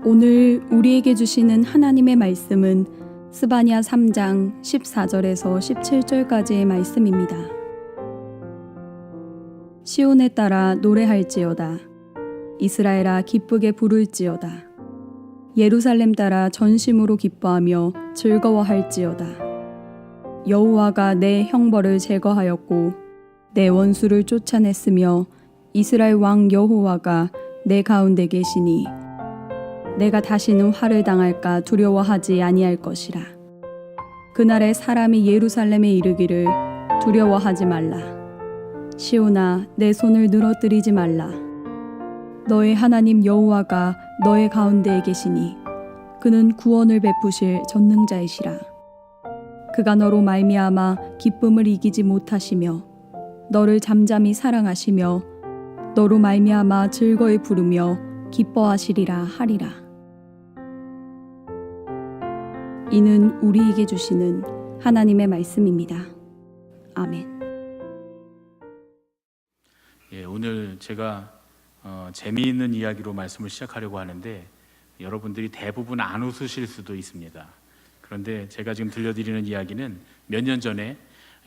오늘 우리에게 주시는 하나님의 말씀은 스바냐 3장 14절에서 17절까지의 말씀입니다. 시온에 따라 노래할지어다. 이스라엘아 기쁘게 부를지어다. 예루살렘 따라 전심으로 기뻐하며 즐거워할지어다. 여호와가 내 형벌을 제거하였고 내 원수를 쫓아냈으며 이스라엘 왕 여호와가 내 가운데 계시니 내가 다시는 화를 당할까 두려워하지 아니할 것이라. 그날에 사람이 예루살렘에 이르기를 두려워하지 말라. 시온아 내 손을 늘어뜨리지 말라. 너의 하나님 여호와가 너의 가운데에 계시니 그는 구원을 베푸실 전능자이시라. 그가 너로 말미암아 기쁨을 이기지 못하시며 너를 잠잠히 사랑하시며 너로 말미암아 즐거이 부르며 기뻐하시리라 하리라. 이는 우리에게 주시는 하나님의 말씀입니다. 아멘. 오늘 제가 재미있는 이야기로 말씀을 시작하려고 하는데 여러분들이 대부분 안 웃으실 수도 있습니다. 그런데 제가 지금 들려드리는 이야기는 몇 년 전에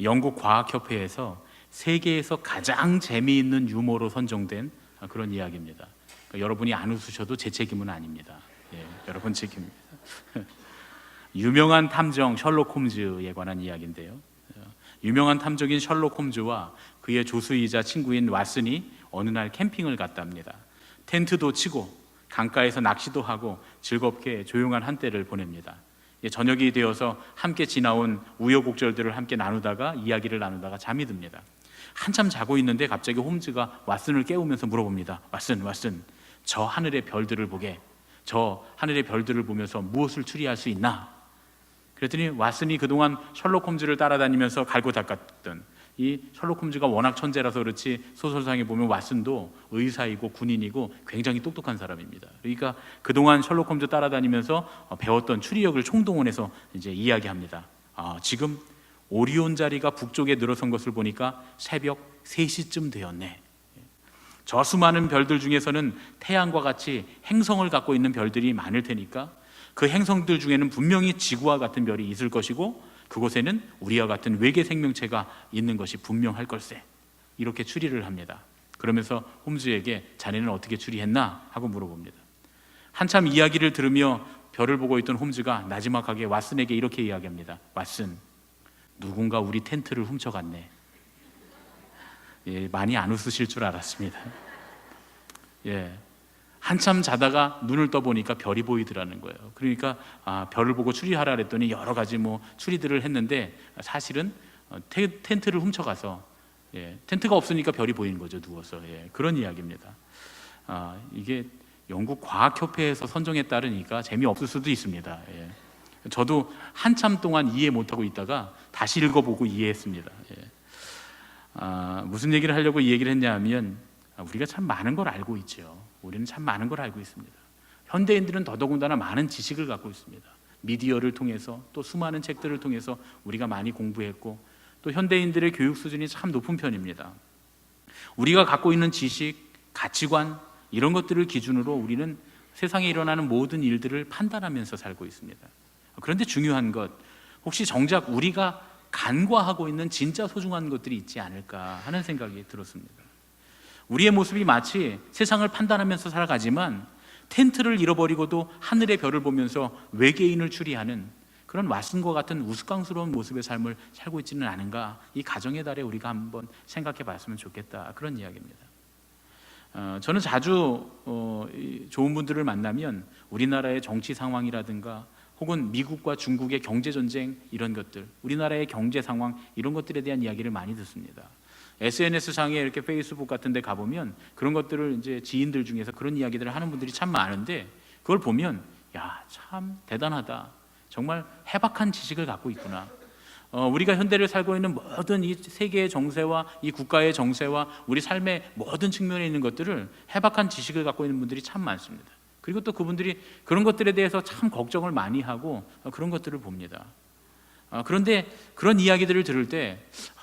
영국 과학협회에서 세계에서 가장 재미있는 유머로 선정된 그런 이야기입니다. 그러니까 여러분이 안 웃으셔도 제 책임은 아닙니다. 여러분 책임입니다. 유명한 탐정 셜록 홈즈에 관한 이야기인데요. 유명한 탐정인 셜록 홈즈와 그의 조수이자 친구인 왓슨이 어느 날 캠핑을 갔답니다. 텐트도 치고 강가에서 낚시도 하고 즐겁게 조용한 한때를 보냅니다. 저녁이 되어서 함께 지나온 우여곡절들을 함께 이야기를 나누다가 잠이 듭니다. 한참 자고 있는데 갑자기 홈즈가 왓슨을 깨우면서 물어봅니다. 왓슨, 저 하늘의 별들을 보면서 무엇을 추리할 수 있나? 그랬더니 왓슨이 그동안 셜록 홈즈를 따라다니면서 갈고 닦았던 이 셜록 홈즈가 워낙 천재라서 그렇지 소설상에 보면 왓슨도 의사이고 군인이고 굉장히 똑똑한 사람입니다. 그러니까 그동안 셜록 홈즈 따라다니면서 배웠던 추리력을 총동원해서 이제 이야기합니다. 지금 오리온 자리가 북쪽에 늘어선 것을 보니까 새벽 3시쯤 되었네. 저 수많은 별들 중에서는 태양과 같이 행성을 갖고 있는 별들이 많을 테니까 그 행성들 중에는 분명히 지구와 같은 별이 있을 것이고 그곳에는 우리와 같은 외계 생명체가 있는 것이 분명할 걸세. 이렇게 추리를 합니다. 그러면서 홈즈에게 자네는 어떻게 추리했나? 하고 물어봅니다. 한참 이야기를 들으며 별을 보고 있던 홈즈가 나지막하게 왓슨에게 이렇게 이야기합니다. 왓슨, 누군가 우리 텐트를 훔쳐갔네. 많이 안 웃으실 줄 알았습니다. 한참 자다가 눈을 떠보니까 별이 보이더라는 거예요. 그러니까 별을 보고 추리하라 그랬더니 여러 가지 추리들을 했는데 사실은 텐트를 훔쳐가서 텐트가 없으니까 별이 보이는 거죠. 누워서. 그런 이야기입니다. 이게 영국 과학협회에서 선정에 따르니까 재미없을 수도 있습니다. 저도 한참 동안 이해 못하고 있다가 다시 읽어보고 이해했습니다. 무슨 얘기를 하려고 이 얘기를 했냐 하면 우리가 참 많은 걸 알고 있죠. 우리는 참 많은 걸 알고 있습니다. 현대인들은 더더군다나 많은 지식을 갖고 있습니다. 미디어를 통해서 또 수많은 책들을 통해서 우리가 많이 공부했고 또 현대인들의 교육 수준이 참 높은 편입니다. 우리가 갖고 있는 지식, 가치관 이런 것들을 기준으로 우리는 세상에 일어나는 모든 일들을 판단하면서 살고 있습니다. 그런데 중요한 것, 혹시 정작 우리가 간과하고 있는 진짜 소중한 것들이 있지 않을까 하는 생각이 들었습니다. 우리의 모습이 마치 세상을 판단하면서 살아가지만 텐트를 잃어버리고도 하늘의 별을 보면서 외계인을 추리하는 그런 왓슨과 같은 우스꽝스러운 모습의 삶을 살고 있지는 않은가, 이 가정의 달에 우리가 한번 생각해 봤으면 좋겠다, 그런 이야기입니다. 저는 자주 좋은 분들을 만나면 우리나라의 정치 상황이라든가 혹은 미국과 중국의 경제전쟁 이런 것들, 우리나라의 경제 상황 이런 것들에 대한 이야기를 많이 듣습니다. SNS상에 이렇게 페이스북 같은 데 가보면 그런 것들을 이제 지인들 중에서 그런 이야기들을 하는 분들이 참 많은데 그걸 보면 참 대단하다. 정말 해박한 지식을 갖고 있구나. 우리가 현대를 살고 있는 모든 이 세계의 정세와 이 국가의 정세와 우리 삶의 모든 측면에 있는 것들을 해박한 지식을 갖고 있는 분들이 참 많습니다. 그리고 또 그분들이 그런 것들에 대해서 참 걱정을 많이 하고 그런 것들을 봅니다. 그런데 그런 이야기들을 들을 때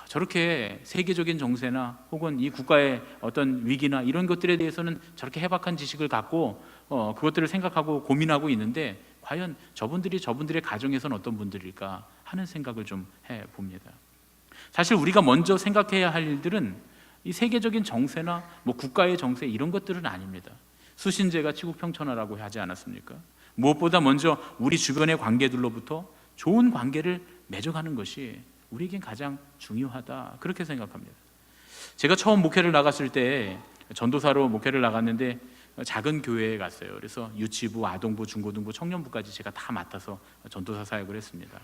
저렇게 세계적인 정세나 혹은 이 국가의 어떤 위기나 이런 것들에 대해서는 저렇게 해박한 지식을 갖고 그것들을 생각하고 고민하고 있는데 과연 저분들의 가정에서는 어떤 분들일까 하는 생각을 좀 해봅니다. 사실 우리가 먼저 생각해야 할 일들은 이 세계적인 정세나 뭐 국가의 정세 이런 것들은 아닙니다. 수신제가 치국평천하라고 하지 않았습니까? 무엇보다 먼저 우리 주변의 관계들로부터 좋은 관계를 맺어가는 것이 우리에겐 가장 중요하다, 그렇게 생각합니다. 제가 처음 목회를 나갔을 때 전도사로 목회를 나갔는데 작은 교회에 갔어요. 그래서 유치부, 아동부, 중고등부, 청년부까지 제가 다 맡아서 전도사 사역을 했습니다.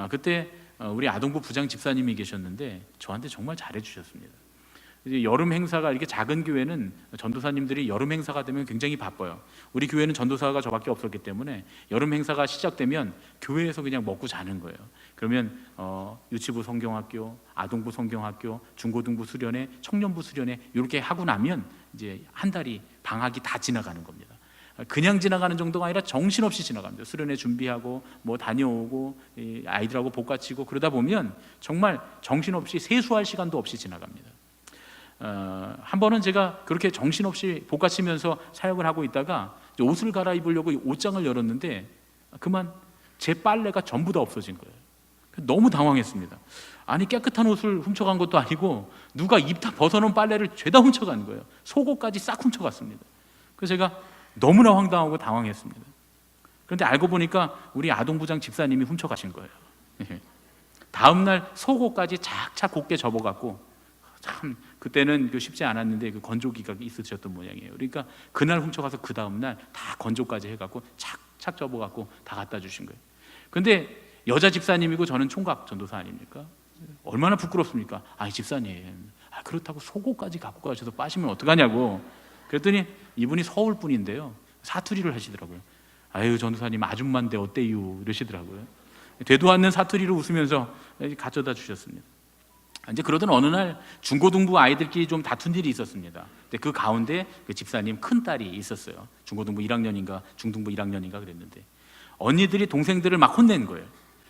그때 우리 아동부 부장 집사님이 계셨는데 저한테 정말 잘해주셨습니다. 이제 여름 행사가, 이렇게 작은 교회는 전도사님들이 여름 행사가 되면 굉장히 바빠요. 우리 교회는 전도사가 저밖에 없었기 때문에 여름 행사가 시작되면 교회에서 그냥 먹고 자는 거예요. 그러면 유치부 성경학교, 아동부 성경학교, 중고등부 수련회, 청년부 수련회 이렇게 하고 나면 이제 한 달이 방학이 다 지나가는 겁니다. 그냥 지나가는 정도가 아니라 정신없이 지나갑니다. 수련회 준비하고 뭐 다녀오고 아이들하고 복가치고 그러다 보면 정말 정신없이 세수할 시간도 없이 지나갑니다. 한 번은 제가 그렇게 정신없이 복가치면서 사역을 하고 있다가 옷을 갈아입으려고 옷장을 열었는데 그만 제 빨래가 전부 다 없어진 거예요. 너무 당황했습니다. 아니, 깨끗한 옷을 훔쳐간 것도 아니고 누가 입 다 벗어놓은 빨래를 죄다 훔쳐간 거예요. 속옷까지 싹 훔쳐갔습니다. 그래서 제가 너무나 황당하고 당황했습니다. 그런데 알고 보니까 우리 아동부장 집사님이 훔쳐가신 거예요. 다음날 속옷까지 착착 곱게 접어갖고, 참 그때는 쉽지 않았는데 그 건조기가 있으셨던 모양이에요. 그러니까 그날 훔쳐가서 그 다음날 다 건조까지 해갖고 착착 접어갖고 다 갖다 주신 거예요. 근데 여자 집사님이고 저는 총각 전도사 아닙니까? 얼마나 부끄럽습니까? 아니 집사님, 그렇다고 속옷까지 갖고 가셔서 빠시면 어떡하냐고. 그랬더니 이분이 서울 분인데요, 사투리를 하시더라고요. 아유 전도사님 아줌마인데 어때요 이러시더라고요. 되도 않는 사투리를 웃으면서 가져다 주셨습니다. 이제 그러던 어느 날 중고등부 아이들끼리 좀 다툰 일이 있었습니다. 근데 그 가운데 그 집사님 큰 딸이 있었어요. 중고등부 1학년인가 중등부 1학년인가 그랬는데 언니들이 동생들을 막 혼낸 거예요.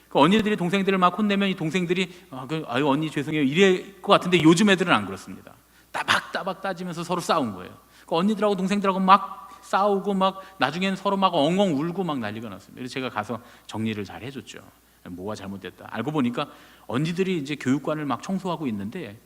그 언니들이 동생들을 막 혼내면 이 동생들이 아유 언니 죄송해요 이럴 것 같은데 요즘 애들은 안 그렇습니다. 따박따박 따지면서 서로 싸운 거예요. 그 언니들하고 동생들하고 막 싸우고 막 나중에는 서로 막 엉엉 울고 막 난리가 났습니다. 그래서 제가 가서 정리를 잘 해줬죠. 뭐가 잘못됐다. 알고 보니까 언니들이 이제 교육관을 막 청소하고 있는데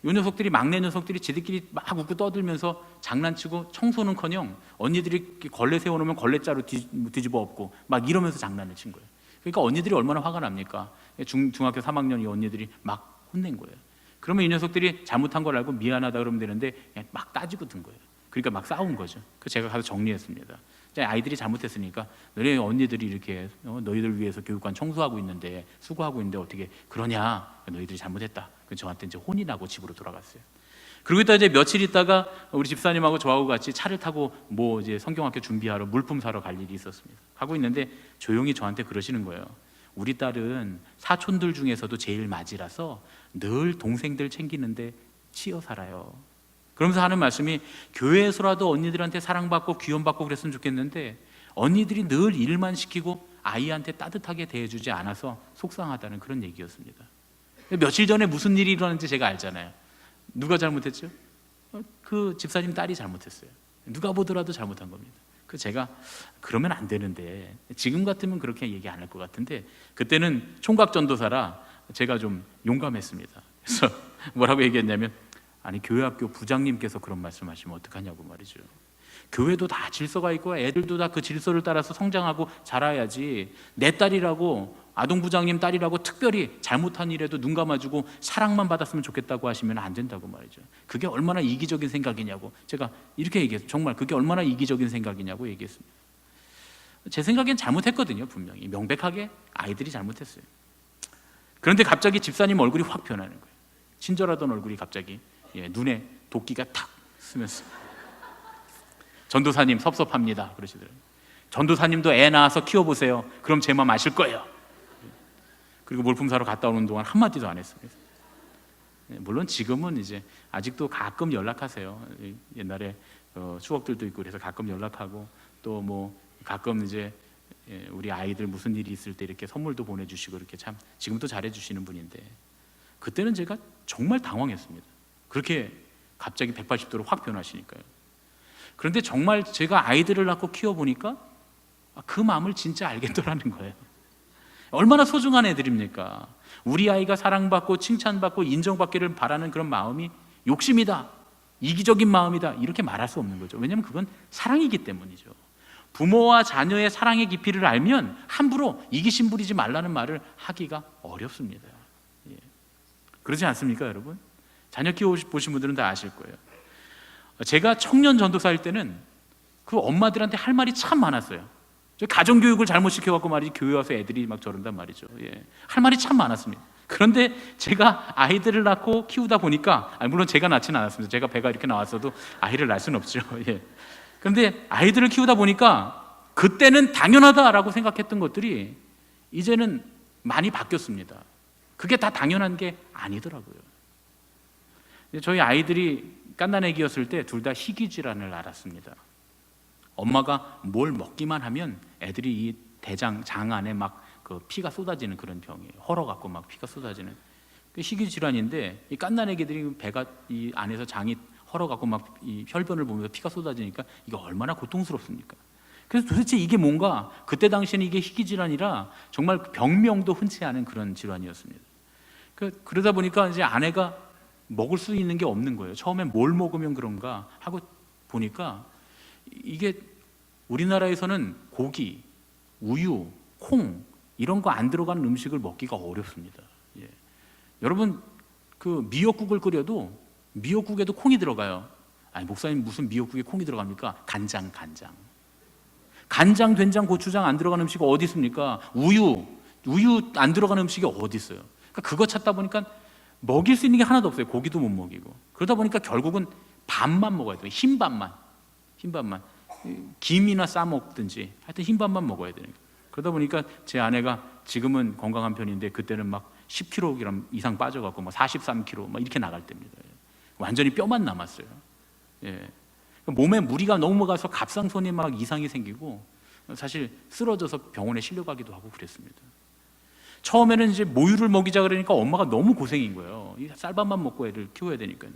이 녀석들이, 막내 녀석들이 지들끼리 막 웃고 떠들면서 장난치고 청소는커녕 언니들이 걸레 세워놓으면 걸레자루 뒤집어 엎고 막 이러면서 장난을 친 거예요. 그러니까 언니들이 얼마나 화가 납니까? 중학교 3학년 이 언니들이 막 혼낸 거예요. 그러면 이 녀석들이 잘못한 걸 알고 미안하다 그러면 되는데 그냥 막 따지고 든 거예요. 그러니까 막 싸운 거죠. 그래서 제가 가서 정리했습니다. 아이들이 잘못했으니까 너네 언니들이 이렇게 너희들 위해서 교육관 청소하고 있는데 수고하고 있는데 어떻게 그러냐, 너희들이 잘못했다. 그래서 저한테 이제 혼이 나고 집으로 돌아갔어요. 그리고 이제 며칠 있다가 우리 집사님하고 저하고 같이 차를 타고 뭐 이제 성경학교 준비하러 물품 사러 갈 일이 있었습니다. 가고 있는데 조용히 저한테 그러시는 거예요. 우리 딸은 사촌들 중에서도 제일 맞이라서 늘 동생들 챙기는데 치여 살아요. 그러면서 하는 말씀이, 교회에서라도 언니들한테 사랑받고 귀염받고 그랬으면 좋겠는데 언니들이 늘 일만 시키고 아이한테 따뜻하게 대해주지 않아서 속상하다는 그런 얘기였습니다. 며칠 전에 무슨 일이 일어났는지 제가 알잖아요. 누가 잘못했죠? 그 집사님 딸이 잘못했어요. 누가 보더라도 잘못한 겁니다. 그래서 제가 그러면 안 되는데, 지금 같으면 그렇게 얘기 안 할 것 같은데 그때는 총각 전도사라 제가 좀 용감했습니다. 그래서 뭐라고 얘기했냐면, 아니 교회학교 부장님께서 그런 말씀하시면 어떡하냐고 말이죠. 교회도 다 질서가 있고 애들도 다 그 질서를 따라서 성장하고 자라야지, 내 딸이라고, 아동부장님 딸이라고 특별히 잘못한 일에도 눈 감아주고 사랑만 받았으면 좋겠다고 하시면 안 된다고 말이죠. 그게 얼마나 이기적인 생각이냐고 제가 이렇게 얘기했어요. 정말 그게 얼마나 이기적인 생각이냐고 얘기했습니다. 제 생각엔 잘못했거든요. 분명히 명백하게 아이들이 잘못했어요. 그런데 갑자기 집사님 얼굴이 확 변하는 거예요. 친절하던 얼굴이 갑자기 눈에 도끼가 탁 쓰면서, 전도사님 섭섭합니다 그러시더라고요. 전도사님도 애 낳아서 키워보세요. 그럼 제 맘 아실 거예요. 그리고 물품 사러 갔다 오는 동안 한마디도 안 했습니다. 물론 지금은 이제 아직도 가끔 연락하세요. 옛날에 추억들도 있고 그래서 가끔 연락하고, 또 뭐 가끔 이제 우리 아이들 무슨 일이 있을 때 이렇게 선물도 보내주시고 이렇게 참 지금도 잘해주시는 분인데, 그때는 제가 정말 당황했습니다. 그렇게 갑자기 180도로 확 변하시니까요. 그런데 정말 제가 아이들을 낳고 키워보니까 그 마음을 진짜 알겠더라는 거예요. 얼마나 소중한 애들입니까? 우리 아이가 사랑받고 칭찬받고 인정받기를 바라는 그런 마음이 욕심이다, 이기적인 마음이다, 이렇게 말할 수 없는 거죠. 왜냐하면 그건 사랑이기 때문이죠. 부모와 자녀의 사랑의 깊이를 알면 함부로 이기심 부리지 말라는 말을 하기가 어렵습니다. 예. 그러지 않습니까, 여러분? 자녀 키워보신 분들은 다 아실 거예요. 제가 청년 전도사일 때는 그 엄마들한테 할 말이 참 많았어요. 가정교육을 잘못 시켜갖고 말이지 교회 와서 애들이 막 저런단 말이죠. 예. 할 말이 참 많았습니다. 그런데 제가 아이들을 낳고 키우다 보니까, 물론 제가 낳지는 않았습니다. 제가 배가 이렇게 나왔어도 아이를 낳을 수는 없죠. 예. 그런데 아이들을 키우다 보니까 그때는 당연하다라고 생각했던 것들이 이제는 많이 바뀌었습니다. 그게 다 당연한 게 아니더라고요. 저희 아이들이 갓난아기였을 때 둘 다 희귀질환을 앓았습니다. 엄마가 뭘 먹기만 하면 애들이 이 장 안에 막 그 피가 쏟아지는 그런 병이에요. 헐어갖고 막 피가 쏟아지는 그 희귀질환인데, 이 갓난아기들이 배가 이 안에서 장이 헐어갖고 막 이 혈변을 보면서 피가 쏟아지니까 이게 얼마나 고통스럽습니까? 그래서 도대체 이게 뭔가, 그때 당시에는 이게 희귀질환이라 정말 병명도 흔치 않은 그런 질환이었습니다. 그러다 보니까 이제 아내가 먹을 수 있는 게 없는 거예요. 처음엔 뭘 먹으면 그런가 하고 보니까 이게 우리나라에서는 고기, 우유, 콩 이런 거 안 들어가는 음식을 먹기가 어렵습니다. 예. 여러분 그 미역국을 끓여도 미역국에도 콩이 들어가요. 아니 목사님 무슨 미역국에 콩이 들어갑니까? 간장. 간장, 된장, 고추장 안 들어가는 음식이 어디 있습니까? 우유 안 들어가는 음식이 어디 있어요? 그러니까 그거 찾다 보니까 먹일 수 있는 게 하나도 없어요. 고기도 못 먹이고. 그러다 보니까 결국은 밥만 먹어야 돼요. 흰밥만. 김이나 싸 먹든지 하여튼 흰밥만 먹어야 되는 거예요. 그러다 보니까 제 아내가 지금은 건강한 편인데 그때는 막 10kg 이상 빠져갖고 막 43kg 막 이렇게 나갈 때입니다. 완전히 뼈만 남았어요. 예. 몸에 무리가 너무 가서 갑상선이 막 이상이 생기고 사실 쓰러져서 병원에 실려가기도 하고 그랬습니다. 처음에는 이제 모유를 먹이자 그러니까 엄마가 너무 고생인 거예요. 쌀밥만 먹고 애를 키워야 되니까요.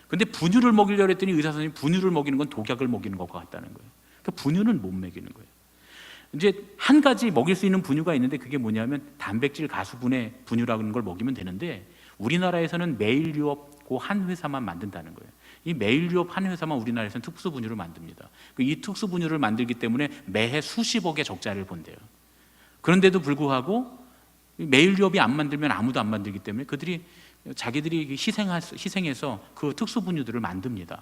근데 분유를 먹이려고 했더니 의사 선생님이 분유를 먹이는 건 독약을 먹이는 것과 같다는 거예요. 그러니까 분유는 못 먹이는 거예요. 이제 한 가지 먹일 수 있는 분유가 있는데 그게 뭐냐면 단백질 가수분해 분유라는 걸 먹이면 되는데 우리나라에서는 메일유업 그 한 회사만 만든다는 거예요. 이 메일유업 한 회사만 우리나라에서는 특수 분유를 만듭니다. 이 특수 분유를 만들기 때문에 매해 수십억의 적자를 본대요. 그런데도 불구하고 메일유업이 안 만들면 아무도 안 만들기 때문에 그들이 자기들이 희생해서 그 특수 분유들을 만듭니다.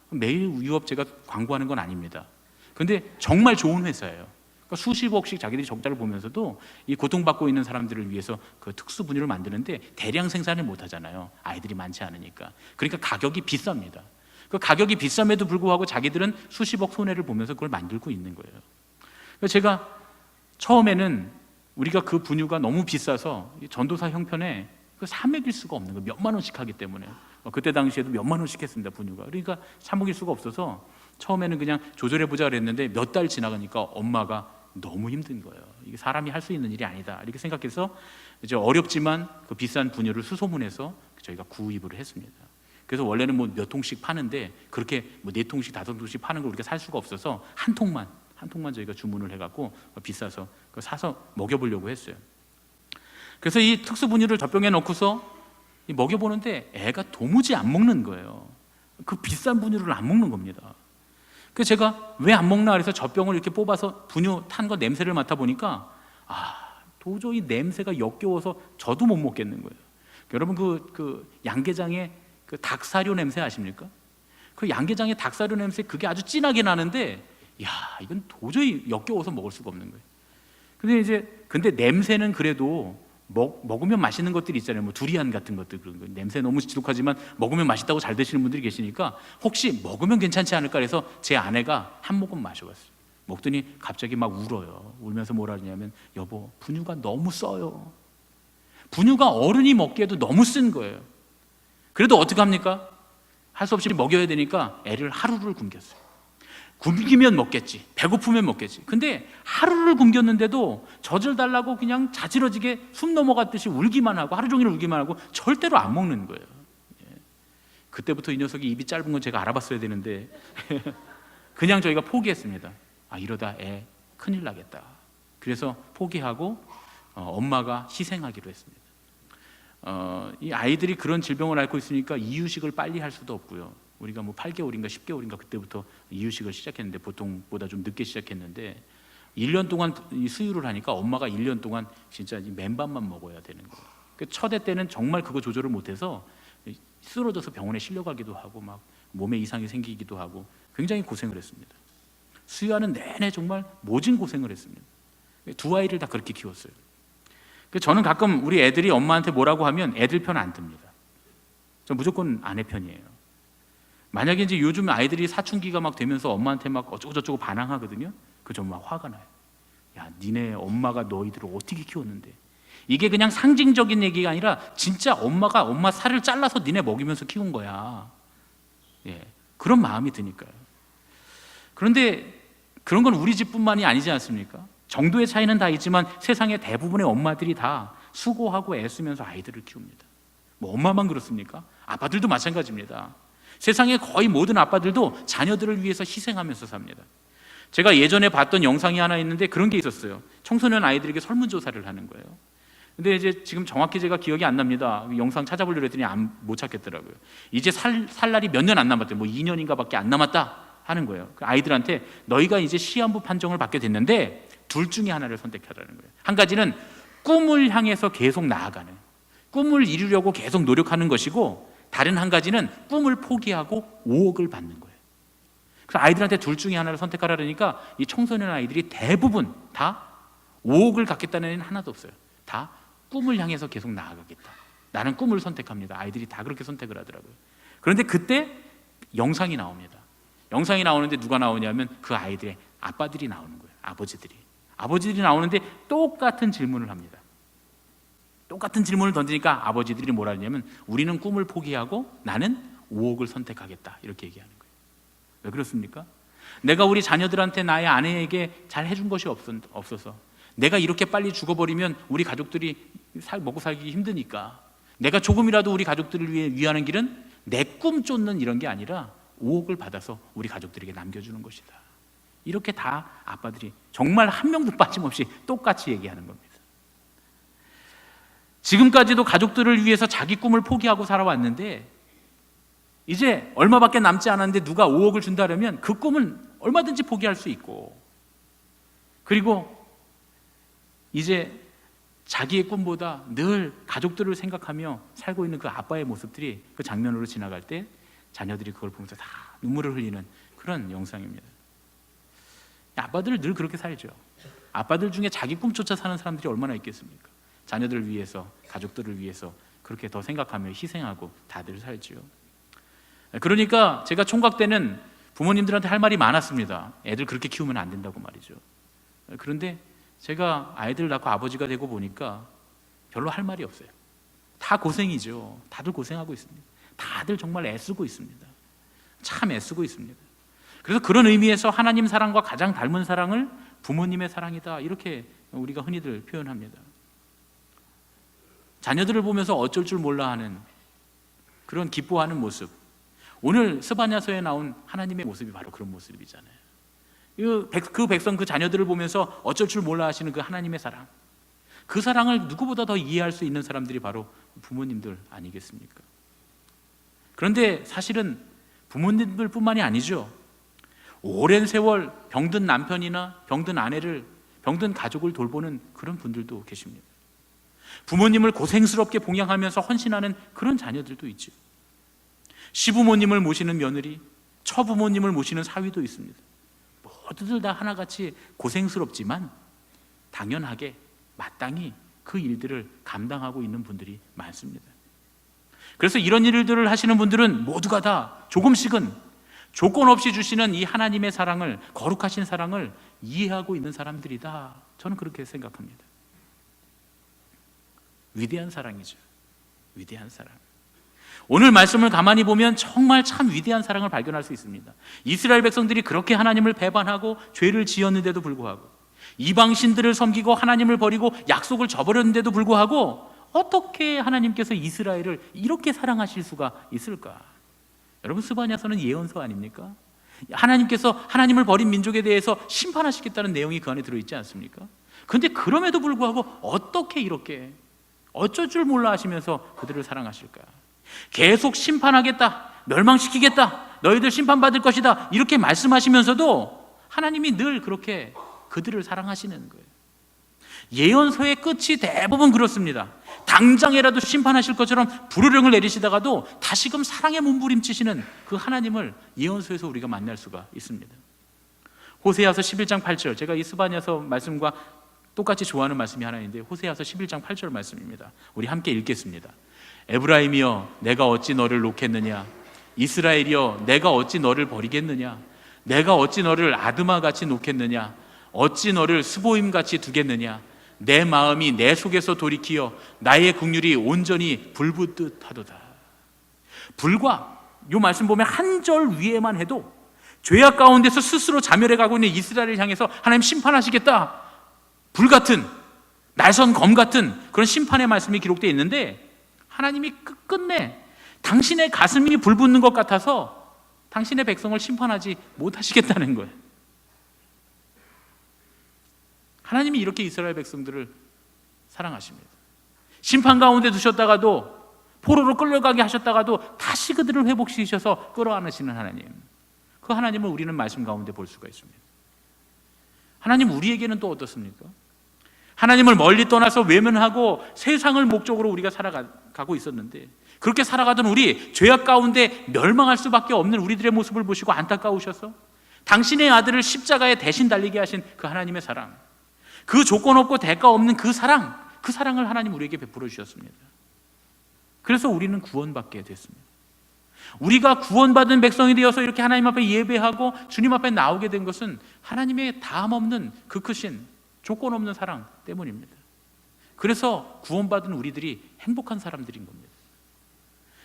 메일유업 제가 광고하는 건 아닙니다. 그런데 정말 좋은 회사예요. 그러니까 수십억씩 자기들이 적자를 보면서도 이 고통받고 있는 사람들을 위해서 그 특수 분유를 만드는데 대량 생산을 못 하잖아요. 아이들이 많지 않으니까. 그러니까 가격이 비쌉니다. 그 가격이 비쌈에도 불구하고 자기들은 수십억 손해를 보면서 그걸 만들고 있는 거예요. 그래서 제가 처음에는 우리가 그 분유가 너무 비싸서 전도사 형편에 그 사 먹일 수가 없는 거예요. 몇만 원씩 하기 때문에. 그때 당시에도 몇만 원씩 했습니다, 분유가. 그러니까 사 먹일 수가 없어서 처음에는 그냥 조절해보자 그랬는데 몇 달 지나가니까 엄마가 너무 힘든 거예요. 이게 사람이 할 수 있는 일이 아니다 이렇게 생각해서 이제 어렵지만 그 비싼 분유를 수소문해서 저희가 구입을 했습니다. 그래서 원래는 뭐 몇 통씩 파는데 그렇게 뭐 4통씩 5통씩 파는 걸 우리가 살 수가 없어서 한 통만 저희가 주문을 해갖고 비싸서 사서 먹여보려고 했어요. 그래서 이 특수 분유를 젖병에 넣고서 먹여보는데 애가 도무지 안 먹는 거예요. 그 비싼 분유를 안 먹는 겁니다. 그래서 제가 왜 안 먹나 그래서 젖병을 이렇게 뽑아서 분유 탄 거 냄새를 맡아보니까 도저히 냄새가 역겨워서 저도 못 먹겠는 거예요. 여러분 그 양계장의 그 닭사료 냄새 아십니까? 그 양계장의 닭사료 냄새 그게 아주 진하게 나는데 이건 도저히 역겨워서 먹을 수가 없는 거예요. 근데 냄새는 그래도 먹으면 맛있는 것들이 있잖아요. 뭐 두리안 같은 것들 그런 거. 냄새 너무 지독하지만 먹으면 맛있다고 잘 드시는 분들이 계시니까 혹시 먹으면 괜찮지 않을까 해서 제 아내가 한 모금 마셔봤어요. 먹더니 갑자기 막 울어요. 울면서 뭐라 하냐면 여보 분유가 너무 써요. 분유가 어른이 먹기에도 너무 쓴 거예요. 그래도 어떡합니까? 할 수 없이 먹여야 되니까 애를 하루를 굶겼어요. 굶기면 먹겠지, 배고프면 먹겠지. 근데 하루를 굶겼는데도 젖을 달라고 그냥 자지러지게 숨 넘어갔듯이 울기만 하고 하루 종일 울기만 하고 절대로 안 먹는 거예요. 그때부터 이 녀석이 입이 짧은 건 제가 알아봤어야 되는데 그냥 저희가 포기했습니다. 이러다 애 큰일 나겠다. 그래서 포기하고 엄마가 희생하기로 했습니다. 이 아이들이 그런 질병을 앓고 있으니까 이유식을 빨리 할 수도 없고요. 우리가 뭐 8개월인가 10개월인가 그때부터 이유식을 시작했는데 보통보다 좀 늦게 시작했는데 1년 동안 이 수유를 하니까 엄마가 1년 동안 진짜 이 맨밥만 먹어야 되는 거예요. 첫 해 때는 정말 그거 조절을 못해서 쓰러져서 병원에 실려가기도 하고 막 몸에 이상이 생기기도 하고 굉장히 고생을 했습니다. 수유하는 내내 정말 모진 고생을 했습니다. 두 아이를 다 그렇게 키웠어요. 저는 가끔 우리 애들이 엄마한테 뭐라고 하면 애들 편 안 듭니다. 저 무조건 아내 편이에요. 만약에 이제 요즘 아이들이 사춘기가 막 되면서 엄마한테 막 어쩌고저쩌고 반항하거든요. 그저 막 화가 나요. 야, 니네 엄마가 너희들을 어떻게 키웠는데? 이게 그냥 상징적인 얘기가 아니라 진짜 엄마가 엄마 살을 잘라서 니네 먹이면서 키운 거야. 그런 마음이 드니까요. 그런데 그런 건 우리 집뿐만이 아니지 않습니까? 정도의 차이는 다 있지만 세상의 대부분의 엄마들이 다 수고하고 애쓰면서 아이들을 키웁니다. 뭐 엄마만 그렇습니까? 아빠들도 마찬가지입니다. 세상의 거의 모든 아빠들도 자녀들을 위해서 희생하면서 삽니다. 제가 예전에 봤던 영상이 하나 있는데 그런 게 있었어요. 청소년 아이들에게 설문조사를 하는 거예요. 근데 이제 지금 정확히 제가 기억이 안 납니다. 영상 찾아보려고 했더니 못 찾겠더라고요. 이제 살 날이 몇 년 안 남았대요. 뭐 2년인가 밖에 안 남았다 하는 거예요. 그 아이들한테 너희가 이제 시한부 판정을 받게 됐는데 둘 중에 하나를 선택하라는 거예요. 한 가지는 꿈을 향해서 계속 나아가는, 꿈을 이루려고 계속 노력하는 것이고, 다른 한 가지는 꿈을 포기하고 5억을 받는 거예요. 그래서 아이들한테 둘 중에 하나를 선택하라니까 이 청소년 아이들이 대부분 다 5억을 갖겠다는 애는 하나도 없어요. 다 꿈을 향해서 계속 나아가겠다. 나는 꿈을 선택합니다. 아이들이 다 그렇게 선택을 하더라고요. 그런데 그때 영상이 나옵니다. 영상이 나오는데 누가 나오냐면 그 아이들의 아빠들이 나오는 거예요. 아버지들이 나오는데 똑같은 질문을 합니다. 똑같은 질문을 던지니까 아버지들이 뭐라 하냐면 우리는 꿈을 포기하고 나는 5억을 선택하겠다 이렇게 얘기하는 거예요. 왜 그렇습니까? 내가 우리 자녀들한테 나의 아내에게 잘 해준 것이 없어서, 내가 이렇게 빨리 죽어버리면 우리 가족들이 먹고 살기 힘드니까 내가 조금이라도 우리 가족들을 위하는 길은 내 꿈 쫓는 이런 게 아니라 5억을 받아서 우리 가족들에게 남겨주는 것이다. 이렇게 다 아빠들이 정말 한 명도 빠짐없이 똑같이 얘기하는 겁니다. 지금까지도 가족들을 위해서 자기 꿈을 포기하고 살아왔는데 이제 얼마밖에 남지 않았는데 누가 5억을 준다면 그 꿈은 얼마든지 포기할 수 있고, 그리고 이제 자기의 꿈보다 늘 가족들을 생각하며 살고 있는 그 아빠의 모습들이 그 장면으로 지나갈 때 자녀들이 그걸 보면서 다 눈물을 흘리는 그런 영상입니다. 아빠들 늘 그렇게 살죠. 아빠들 중에 자기 꿈 쫓아 사는 사람들이 얼마나 있겠습니까? 자녀들을 위해서, 가족들을 위해서 그렇게 더 생각하며 희생하고 다들 살죠. 그러니까 제가 총각 때는 부모님들한테 할 말이 많았습니다. 애들 그렇게 키우면 안 된다고 말이죠. 그런데 제가 아이들 낳고 아버지가 되고 보니까 별로 할 말이 없어요. 다 고생이죠. 다들 고생하고 있습니다. 다들 정말 애쓰고 있습니다. 참 애쓰고 있습니다. 그래서 그런 의미에서 하나님 사랑과 가장 닮은 사랑을 부모님의 사랑이다 이렇게 우리가 흔히들 표현합니다. 자녀들을 보면서 어쩔 줄 몰라 하는 그런 기뻐하는 모습, 오늘 스바냐서에 나온 하나님의 모습이 바로 그런 모습이잖아요. 그 백성, 그 자녀들을 보면서 어쩔 줄 몰라 하시는 그 하나님의 사랑, 그 사랑을 누구보다 더 이해할 수 있는 사람들이 바로 부모님들 아니겠습니까? 그런데 사실은 부모님들뿐만이 아니죠. 오랜 세월 병든 남편이나 병든 아내를, 병든 가족을 돌보는 그런 분들도 계십니다. 부모님을 고생스럽게 봉양하면서 헌신하는 그런 자녀들도 있죠. 시부모님을 모시는 며느리, 처부모님을 모시는 사위도 있습니다. 모두들 다 하나같이 고생스럽지만 당연하게 마땅히 그 일들을 감당하고 있는 분들이 많습니다. 그래서 이런 일들을 하시는 분들은 모두가 다 조금씩은 조건 없이 주시는 이 하나님의 사랑을, 거룩하신 사랑을 이해하고 있는 사람들이다. 저는 그렇게 생각합니다. 위대한 사랑이죠. 위대한 사랑. 오늘 말씀을 가만히 보면 정말 참 위대한 사랑을 발견할 수 있습니다. 이스라엘 백성들이 그렇게 하나님을 배반하고 죄를 지었는데도 불구하고, 이방 신들을 섬기고 하나님을 버리고 약속을 저버렸는데도 불구하고 어떻게 하나님께서 이스라엘을 이렇게 사랑하실 수가 있을까? 여러분, 스바냐서는 예언서 아닙니까? 하나님께서 하나님을 버린 민족에 대해서 심판하시겠다는 내용이 그 안에 들어있지 않습니까? 그런데 그럼에도 불구하고 어떻게 이렇게 어쩔 줄 몰라 하시면서 그들을 사랑하실까? 계속 심판하겠다, 멸망시키겠다, 너희들 심판받을 것이다, 이렇게 말씀하시면서도 하나님이 늘 그렇게 그들을 사랑하시는 거예요. 예언서의 끝이 대부분 그렇습니다. 당장이라도 심판하실 것처럼 불호령을 내리시다가도 다시금 사랑의 몸부림치시는 그 하나님을 예언서에서 우리가 만날 수가 있습니다. 호세아서 11장 8절, 제가 이 스바냐서 말씀과 똑같이 좋아하는 말씀이 하나 있는데, 호세아서 11장 8절 말씀입니다. 우리 함께 읽겠습니다. 에브라임이여, 내가 어찌 너를 놓겠느냐? 이스라엘이여, 내가 어찌 너를 버리겠느냐? 내가 어찌 너를 아드마같이 놓겠느냐? 어찌 너를 스보임같이 두겠느냐? 내 마음이 내 속에서 돌이키어 나의 긍휼이 온전히 불붙듯 하도다. 불과 이 말씀 보면 한 절 위에만 해도 죄악 가운데서 스스로 자멸해 가고 있는 이스라엘을 향해서 하나님 심판하시겠다, 불같은 날선 검 같은 그런 심판의 말씀이 기록되어 있는데, 하나님이 끝끝내 당신의 가슴이 불붙는 것 같아서 당신의 백성을 심판하지 못하시겠다는 거예요. 하나님이 이렇게 이스라엘 백성들을 사랑하십니다. 심판 가운데 두셨다가도, 포로로 끌려가게 하셨다가도 다시 그들을 회복시키셔서 끌어안으시는 하나님, 그 하나님을 우리는 말씀 가운데 볼 수가 있습니다. 하나님 우리에게는 또 어떻습니까? 하나님을 멀리 떠나서 외면하고 세상을 목적으로 우리가 살아가고 있었는데, 그렇게 살아가던 우리, 죄악 가운데 멸망할 수밖에 없는 우리들의 모습을 보시고 안타까우셔서 당신의 아들을 십자가에 대신 달리게 하신 그 하나님의 사랑, 그 조건 없고 대가 없는 그 사랑을 하나님 우리에게 베풀어 주셨습니다. 그래서 우리는 구원받게 됐습니다. 우리가 구원받은 백성이 되어서 이렇게 하나님 앞에 예배하고 주님 앞에 나오게 된 것은 하나님의 다함 없는 그 크신 조건 없는 사랑 때문입니다. 그래서 구원받은 우리들이 행복한 사람들인 겁니다.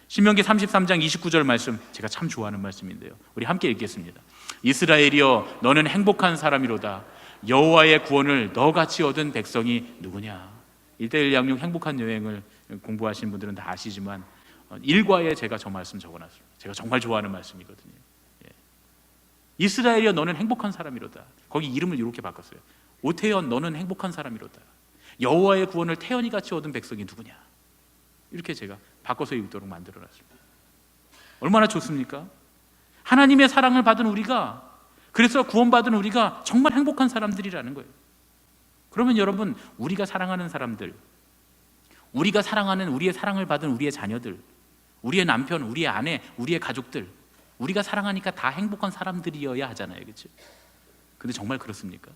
신명기 33장 29절 말씀, 제가 참 좋아하는 말씀인데요, 우리 함께 읽겠습니다. 이스라엘이여, 너는 행복한 사람이로다. 여호와의 구원을 너같이 얻은 백성이 누구냐? 1:1 양육 행복한 여행을 공부하신 분들은 다 아시지만 일과에 제가 저 말씀 적어놨습니다. 제가 정말 좋아하는 말씀이거든요. 이스라엘이여, 너는 행복한 사람이로다. 거기 이름을 이렇게 바꿨어요. 오태연, 너는 행복한 사람이로다. 여호와의 구원을 태연이 같이 얻은 백성이 누구냐? 이렇게 제가 바꿔서 읽도록 만들어놨습니다. 얼마나 좋습니까? 하나님의 사랑을 받은 우리가, 그래서 구원받은 우리가 정말 행복한 사람들이라는 거예요. 그러면 여러분, 우리가 사랑하는 사람들, 우리가 사랑하는, 우리의 사랑을 받은 우리의 자녀들, 우리의 남편, 우리의 아내, 우리의 가족들, 우리가 사랑하니까 다 행복한 사람들이어야 하잖아요, 그렇죠? 근데 정말 그렇습니까?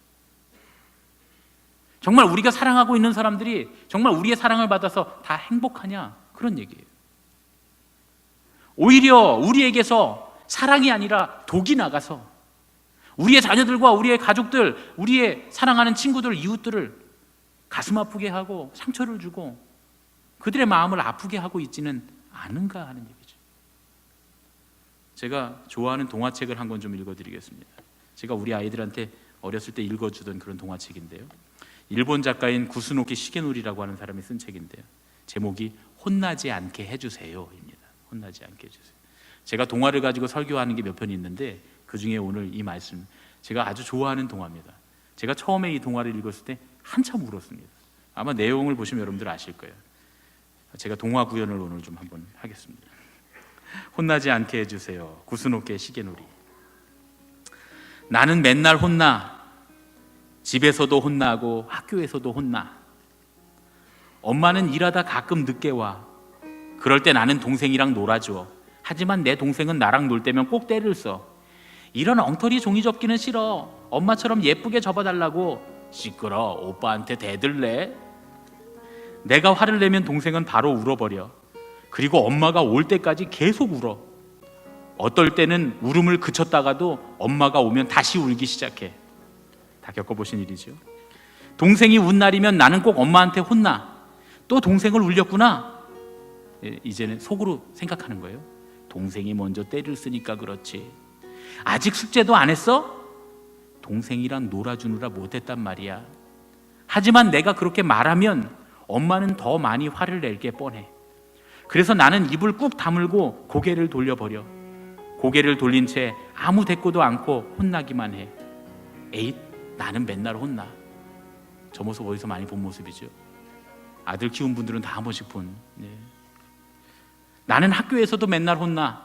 정말 우리가 사랑하고 있는 사람들이 정말 우리의 사랑을 받아서 다 행복하냐? 그런 얘기예요. 오히려 우리에게서 사랑이 아니라 독이 나가서 우리의 자녀들과 우리의 가족들, 우리의 사랑하는 친구들, 이웃들을 가슴 아프게 하고 상처를 주고 그들의 마음을 아프게 하고 있지는 않은가 하는 얘기죠. 제가 좋아하는 동화책을 한 권 좀 읽어드리겠습니다. 제가 우리 아이들한테 어렸을 때 읽어주던 그런 동화책인데요, 일본 작가인 구스노키 시게노리라고 하는 사람이 쓴 책인데요, 제목이 혼나지 않게 해주세요입니다. 혼나지 않게 해주세요. 제가 동화를 가지고 설교하는 게 몇 편이 있는데 그 중에 오늘 이 말씀, 제가 아주 좋아하는 동화입니다. 제가 처음에 이 동화를 읽었을 때 한참 울었습니다. 아마 내용을 보시면 여러분들 아실 거예요. 제가 동화 구연을 오늘 좀 한번 하겠습니다. 혼나지 않게 해주세요. 구스노키 시게노리. 나는 맨날 혼나. 집에서도 혼나고 학교에서도 혼나. 엄마는 일하다 가끔 늦게 와. 그럴 때 나는 동생이랑 놀아줘. 하지만 내 동생은 나랑 놀 때면 꼭 때를 써. 이런 엉터리 종이 접기는 싫어. 엄마처럼 예쁘게 접어달라고. 시끄러. 오빠한테 대들래? 내가 화를 내면 동생은 바로 울어버려. 그리고 엄마가 올 때까지 계속 울어. 어떨 때는 울음을 그쳤다가도 엄마가 오면 다시 울기 시작해. 다 겪어보신 일이죠. 동생이 운 날이면 나는 꼭 엄마한테 혼나. 또 동생을 울렸구나. 이제는 속으로 생각하는 거예요. 동생이 먼저 때를 쓰니까 그렇지. 아직 숙제도 안 했어? 동생이랑 놀아주느라 못했단 말이야. 하지만 내가 그렇게 말하면 엄마는 더 많이 화를 낼 게 뻔해. 그래서 나는 입을 꾹 다물고 고개를 돌려버려. 고개를 돌린 채 아무 대꾸도 않고 혼나기만 해. 에잇, 나는 맨날 혼나. 저 모습 어디서 많이 본 모습이죠. 아들 키운 분들은 다 한 번씩 본. 나는 학교에서도 맨날 혼나.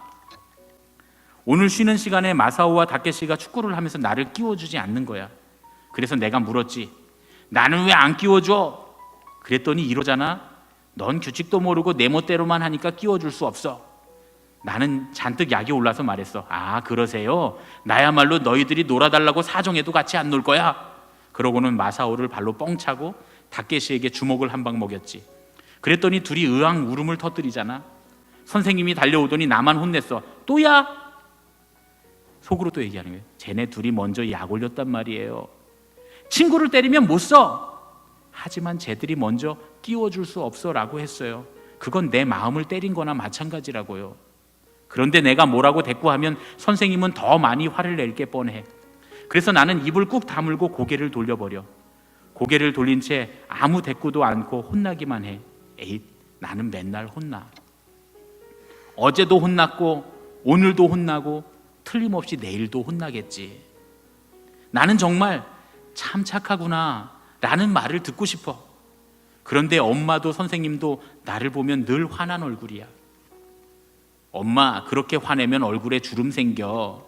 오늘 쉬는 시간에 마사오와 다케시가 축구를 하면서 나를 끼워주지 않는 거야. 그래서 내가 물었지. 나는 왜 안 끼워줘? 그랬더니 이러잖아. 넌 규칙도 모르고 내 멋대로만 하니까 끼워줄 수 없어. 나는 잔뜩 약이 올라서 말했어. 아, 그러세요? 나야말로 너희들이 놀아달라고 사정해도 같이 안 놀 거야. 그러고는 마사오를 발로 뻥 차고 다케시에게 주먹을 한 방 먹였지. 그랬더니 둘이 으앙 울음을 터뜨리잖아. 선생님이 달려오더니 나만 혼냈어. 또야? 속으로 또 얘기하는 거예요. 쟤네 둘이 먼저 약 올렸단 말이에요. 친구를 때리면 못 써. 하지만 쟤들이 먼저 끼워줄 수 없어 라고 했어요. 그건 내 마음을 때린 거나 마찬가지라고요. 그런데 내가 뭐라고 대꾸하면 선생님은 더 많이 화를 낼 게 뻔해. 그래서 나는 입을 꾹 다물고 고개를 돌려버려. 고개를 돌린 채 아무 대꾸도 않고 혼나기만 해. 에잇, 나는 맨날 혼나. 어제도 혼났고 오늘도 혼나고 틀림없이 내일도 혼나겠지. 나는 정말 참 착하구나 라는 말을 듣고 싶어. 그런데 엄마도 선생님도 나를 보면 늘 화난 얼굴이야. 엄마, 그렇게 화내면 얼굴에 주름 생겨.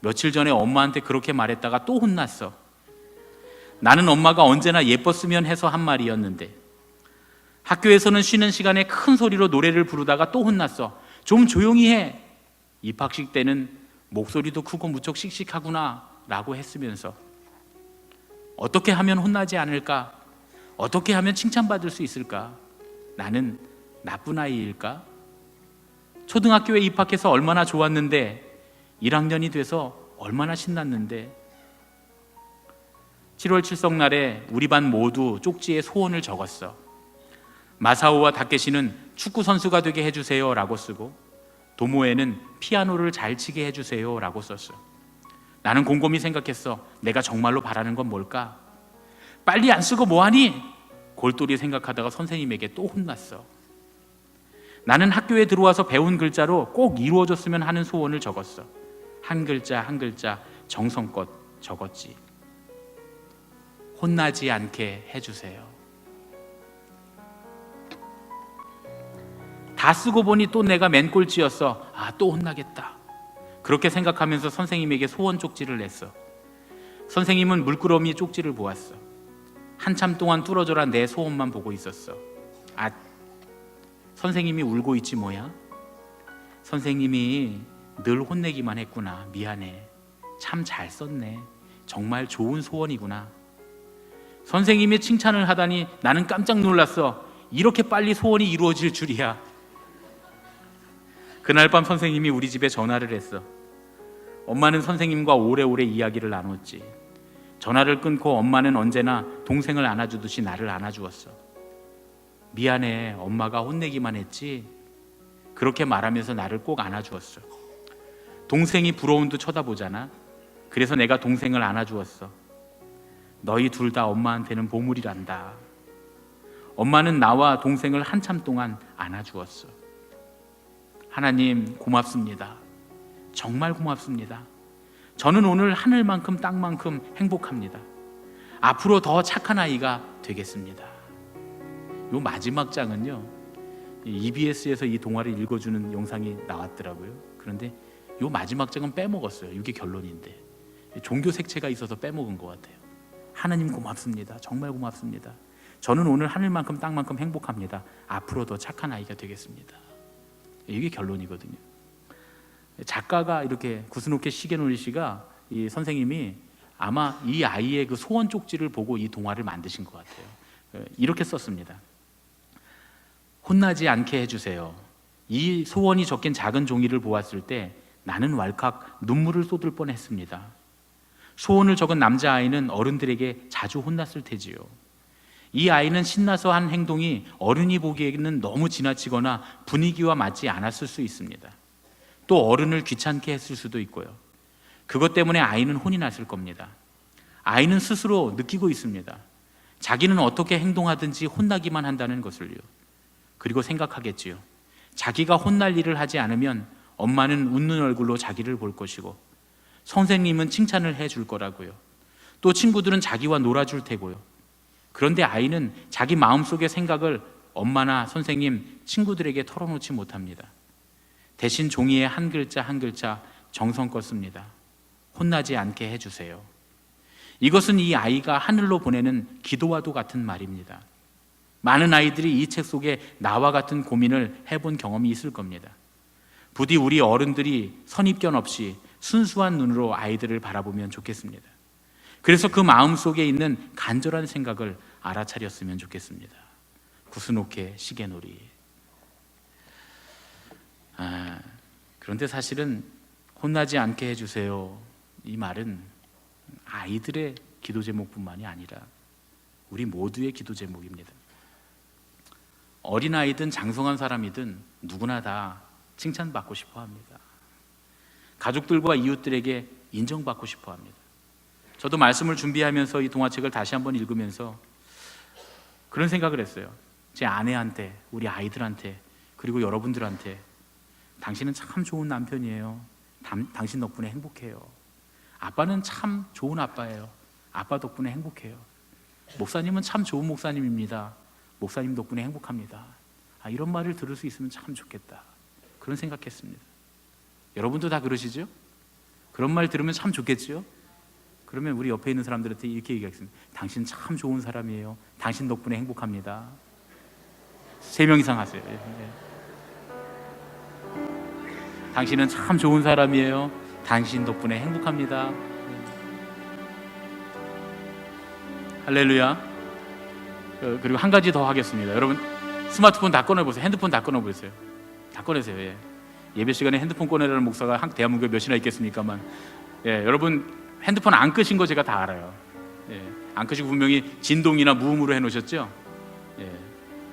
며칠 전에 엄마한테 그렇게 말했다가 또 혼났어. 나는 엄마가 언제나 예뻤으면 해서 한 말이었는데. 학교에서는 쉬는 시간에 큰 소리로 노래를 부르다가 또 혼났어. 좀 조용히 해. 입학식 때는 목소리도 크고 무척 씩씩하구나 라고 했으면서. 어떻게 하면 혼나지 않을까? 어떻게 하면 칭찬받을 수 있을까? 나는 나쁜 아이일까? 초등학교에 입학해서 얼마나 좋았는데, 1학년이 돼서 얼마나 신났는데. 7월 칠성날에 우리 반 모두 쪽지에 소원을 적었어. 마사오와 다케시는 축구 선수가 되게 해주세요 라고 쓰고, 도모에는 피아노를 잘 치게 해주세요 라고 썼어. 나는 곰곰이 생각했어. 내가 정말로 바라는 건 뭘까? 빨리 안 쓰고 뭐하니? 골똘히 생각하다가 선생님에게 또 혼났어. 나는 학교에 들어와서 배운 글자로 꼭 이루어졌으면 하는 소원을 적었어. 한 글자 한 글자 정성껏 적었지. 혼나지 않게 해주세요. 다 쓰고 보니 또 내가 맨꼴찌였어. 아, 또 혼나겠다. 그렇게 생각하면서 선생님에게 소원 쪽지를 냈어. 선생님은 물끄러미 쪽지를 보았어. 한참 동안 뚫어져라 내 소원만 보고 있었어. 아, 선생님이 울고 있지 뭐야? 선생님이 늘 혼내기만 했구나. 미안해. 참 잘 썼네. 정말 좋은 소원이구나. 선생님이 칭찬을 하다니 나는 깜짝 놀랐어. 이렇게 빨리 소원이 이루어질 줄이야. 그날 밤 선생님이 우리 집에 전화를 했어. 엄마는 선생님과 오래오래 이야기를 나눴지. 전화를 끊고 엄마는 언제나 동생을 안아주듯이 나를 안아주었어. 미안해, 엄마가 혼내기만 했지. 그렇게 말하면서 나를 꼭 안아주었어. 동생이 부러운 듯 쳐다보잖아. 그래서 내가 동생을 안아주었어. 너희 둘 다 엄마한테는 보물이란다. 엄마는 나와 동생을 한참 동안 안아주었어. 하나님 고맙습니다. 정말 고맙습니다. 저는 오늘 하늘만큼 땅만큼 행복합니다. 앞으로 더 착한 아이가 되겠습니다. 요 마지막 장은요, EBS에서 이 동화를 읽어주는 영상이 나왔더라고요. 그런데 요 마지막 장은 빼먹었어요. 이게 결론인데 종교 색채가 있어서 빼먹은 것 같아요. 하나님 고맙습니다. 정말 고맙습니다. 저는 오늘 하늘만큼 땅만큼 행복합니다. 앞으로 더 착한 아이가 되겠습니다. 이게 결론이거든요. 작가가 이렇게 구스노케 시게노리 씨가, 이 선생님이 아마 이 아이의 그 소원 쪽지를 보고 이 동화를 만드신 것 같아요. 이렇게 썼습니다. 혼나지 않게 해주세요. 이 소원이 적힌 작은 종이를 보았을 때 나는 왈칵 눈물을 쏟을 뻔했습니다. 소원을 적은 남자아이는 어른들에게 자주 혼났을 테지요. 이 아이는 신나서 한 행동이 어른이 보기에는 너무 지나치거나 분위기와 맞지 않았을 수 있습니다. 또 어른을 귀찮게 했을 수도 있고요. 그것 때문에 아이는 혼이 났을 겁니다. 아이는 스스로 느끼고 있습니다. 자기는 어떻게 행동하든지 혼나기만 한다는 것을요. 그리고 생각하겠지요. 자기가 혼날 일을 하지 않으면 엄마는 웃는 얼굴로 자기를 볼 것이고 선생님은 칭찬을 해줄 거라고요. 또 친구들은 자기와 놀아줄 테고요. 그런데 아이는 자기 마음속의 생각을 엄마나 선생님, 친구들에게 털어놓지 못합니다. 대신 종이에 한 글자 한 글자 정성껏 씁니다. 혼나지 않게 해주세요. 이것은 이 아이가 하늘로 보내는 기도와도 같은 말입니다. 많은 아이들이 이 책 속에 나와 같은 고민을 해본 경험이 있을 겁니다. 부디 우리 어른들이 선입견 없이 순수한 눈으로 아이들을 바라보면 좋겠습니다. 그래서 그 마음속에 있는 간절한 생각을 알아차렸으면 좋겠습니다. 구스노케 시계놀이. 그런데 사실은 혼나지 않게 해주세요, 이 말은 아이들의 기도 제목뿐만이 아니라 우리 모두의 기도 제목입니다. 어린아이든 장성한 사람이든 누구나 다 칭찬받고 싶어 합니다. 가족들과 이웃들에게 인정받고 싶어 합니다. 저도 말씀을 준비하면서 이 동화책을 다시 한번 읽으면서 그런 생각을 했어요. 제 아내한테, 우리 아이들한테, 그리고 여러분들한테 당신은 참 좋은 남편이에요. 당신 덕분에 행복해요. 아빠는 참 좋은 아빠예요. 아빠 덕분에 행복해요. 목사님은 참 좋은 목사님입니다. 목사님 덕분에 행복합니다. 이런 말을 들을 수 있으면 참 좋겠다. 그런 생각했습니다. 여러분도 다 그러시죠? 그런 말 들으면 참 좋겠죠? 그러면 우리 옆에 있는 사람들한테 이렇게 얘기하겠습니다. 당신 참 좋은 사람이에요. 당신 덕분에 행복합니다. 3명 이상 하세요. 당신은 참 좋은 사람이에요. 당신 덕분에 행복합니다. 할렐루야. 그리고 한 가지 더 하겠습니다. 여러분 스마트폰 다 꺼내보세요. 핸드폰 다 꺼내보세요. 다 꺼내세요. 예배 시간에 핸드폰 꺼내라는 목사가 대한민국에 몇이나 있겠습니까만, 여러분 핸드폰 안 끄신 거 제가 다 알아요. 안 끄시고 분명히 진동이나 무음으로 해놓으셨죠?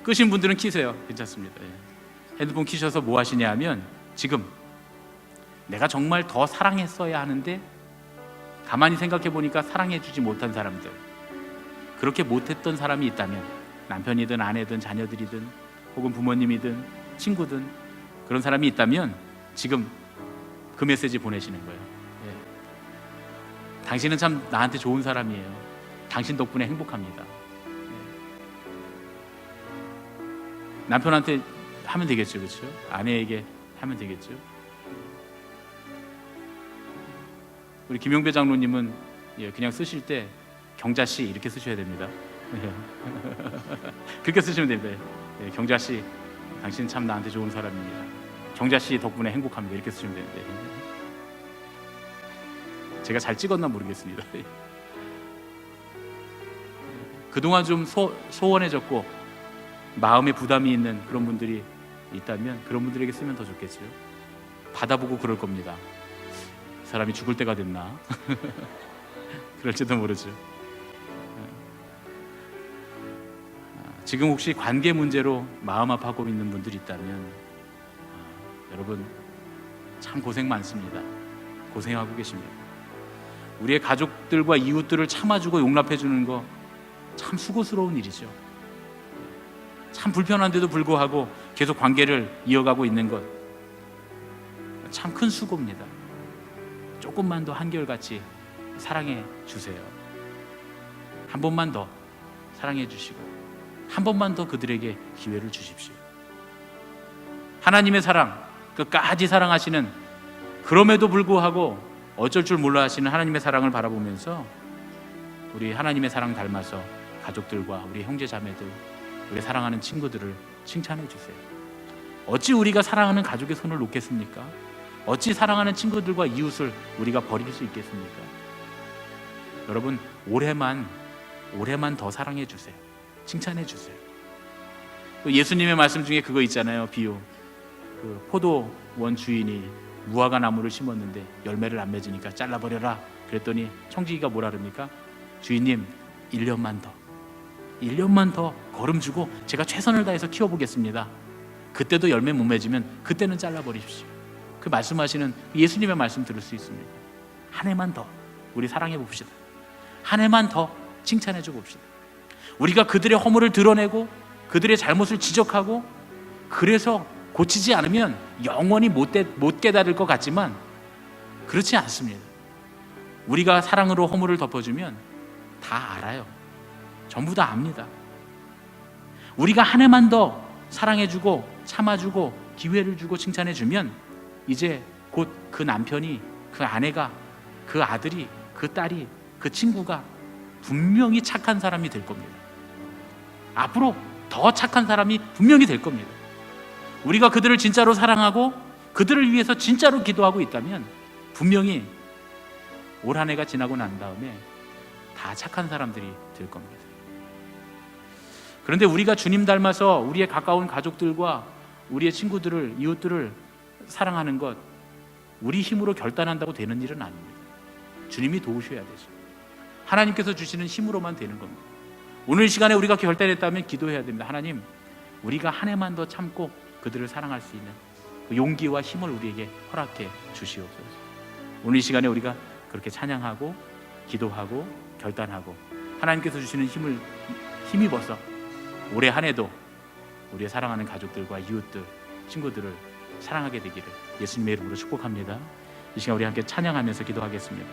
끄신 분들은 키세요. 괜찮습니다. 핸드폰 키셔서 뭐 하시냐 하면, 지금 내가 정말 더 사랑했어야 하는데 가만히 생각해 보니까 사랑해주지 못한 사람들, 그렇게 못했던 사람이 있다면, 남편이든 아내든 자녀들이든 혹은 부모님이든 친구든 그런 사람이 있다면 지금 그 메시지 보내시는 거예요. 당신은 참 나한테 좋은 사람이에요. 당신 덕분에 행복합니다. 남편한테 하면 되겠죠, 그렇죠? 아내에게 하면 되겠죠. 우리 김용배 장로님은 그냥 쓰실 때 경자씨 이렇게 쓰셔야 됩니다. 그렇게 쓰시면 됩니다. 경자씨, 당신 참 나한테 좋은 사람입니다. 경자씨 덕분에 행복합니다. 이렇게 쓰시면 됩니다. 제가 잘 찍었나 모르겠습니다. 그동안 좀 소원해졌고 마음에 부담이 있는 그런 분들이 있다면 그런 분들에게 쓰면 더 좋겠죠. 받아보고 그럴 겁니다. 사람이 죽을 때가 됐나? 그럴지도 모르죠. 지금 혹시 관계 문제로 마음 아파하고 있는 분들이 있다면 여러분 참 고생 많습니다. 고생하고 계십니다. 우리의 가족들과 이웃들을 참아주고 용납해주는 거 참 수고스러운 일이죠. 참 불편한데도 불구하고 계속 관계를 이어가고 있는 것 참 큰 수고입니다. 조금만 더 한결같이 사랑해 주세요. 한 번만 더 사랑해 주시고 한 번만 더 그들에게 기회를 주십시오. 하나님의 사랑, 끝까지 사랑하시는, 그럼에도 불구하고 어쩔 줄 몰라 하시는 하나님의 사랑을 바라보면서 우리 하나님의 사랑 닮아서 가족들과 우리 형제 자매들, 우리 사랑하는 친구들을 칭찬해 주세요. 어찌 우리가 사랑하는 가족의 손을 놓겠습니까? 어찌 사랑하는 친구들과 이웃을 우리가 버릴 수 있겠습니까? 여러분 올해만 더 사랑해 주세요. 칭찬해 주세요. 예수님의 말씀 중에 그거 있잖아요. 비유. 그 포도원 주인이 무화과 나무를 심었는데 열매를 안 맺으니까 잘라버려라. 그랬더니 청지기가 뭐라 그럽니까? 주인님 1년만 더. 1년만 더 걸음 주고 제가 최선을 다해서 키워보겠습니다. 그때도 열매 못 맺으면 그때는 잘라버리십시오. 그 말씀하시는 예수님의 말씀 들을 수 있습니다. 한 해만 더 우리 사랑해 봅시다. 한 해만 더 칭찬해 줘 봅시다. 우리가 그들의 허물을 드러내고 그들의 잘못을 지적하고 그래서 고치지 않으면 영원히 못 깨달을 것 같지만 그렇지 않습니다. 우리가 사랑으로 허물을 덮어주면 다 알아요. 전부 다 압니다. 우리가 한 해만 더 사랑해주고 참아주고 기회를 주고 칭찬해주면 이제 곧 그 남편이, 그 아내가, 그 아들이, 그 딸이, 그 친구가 분명히 착한 사람이 될 겁니다. 앞으로 더 착한 사람이 분명히 될 겁니다. 우리가 그들을 진짜로 사랑하고 그들을 위해서 진짜로 기도하고 있다면 분명히 올 한 해가 지나고 난 다음에 다 착한 사람들이 될 겁니다. 그런데 우리가 주님 닮아서 우리의 가까운 가족들과 우리의 친구들을, 이웃들을 사랑하는 것, 우리 힘으로 결단한다고 되는 일은 아닙니다. 주님이 도우셔야 되죠. 하나님께서 주시는 힘으로만 되는 겁니다. 오늘 이 시간에 우리가 결단했다면 기도해야 됩니다. 하나님, 우리가 한 해만 더 참고 그들을 사랑할 수 있는 그 용기와 힘을 우리에게 허락해 주시옵소서. 오늘 이 시간에 우리가 그렇게 찬양하고 기도하고 결단하고 하나님께서 주시는 힘을 힘입어서 올해 한 해도 우리의 사랑하는 가족들과 이웃들, 친구들을 사랑하게 되기를 예수님의 이름으로 축복합니다. 이 시간 우리 함께 찬양하면서 기도하겠습니다.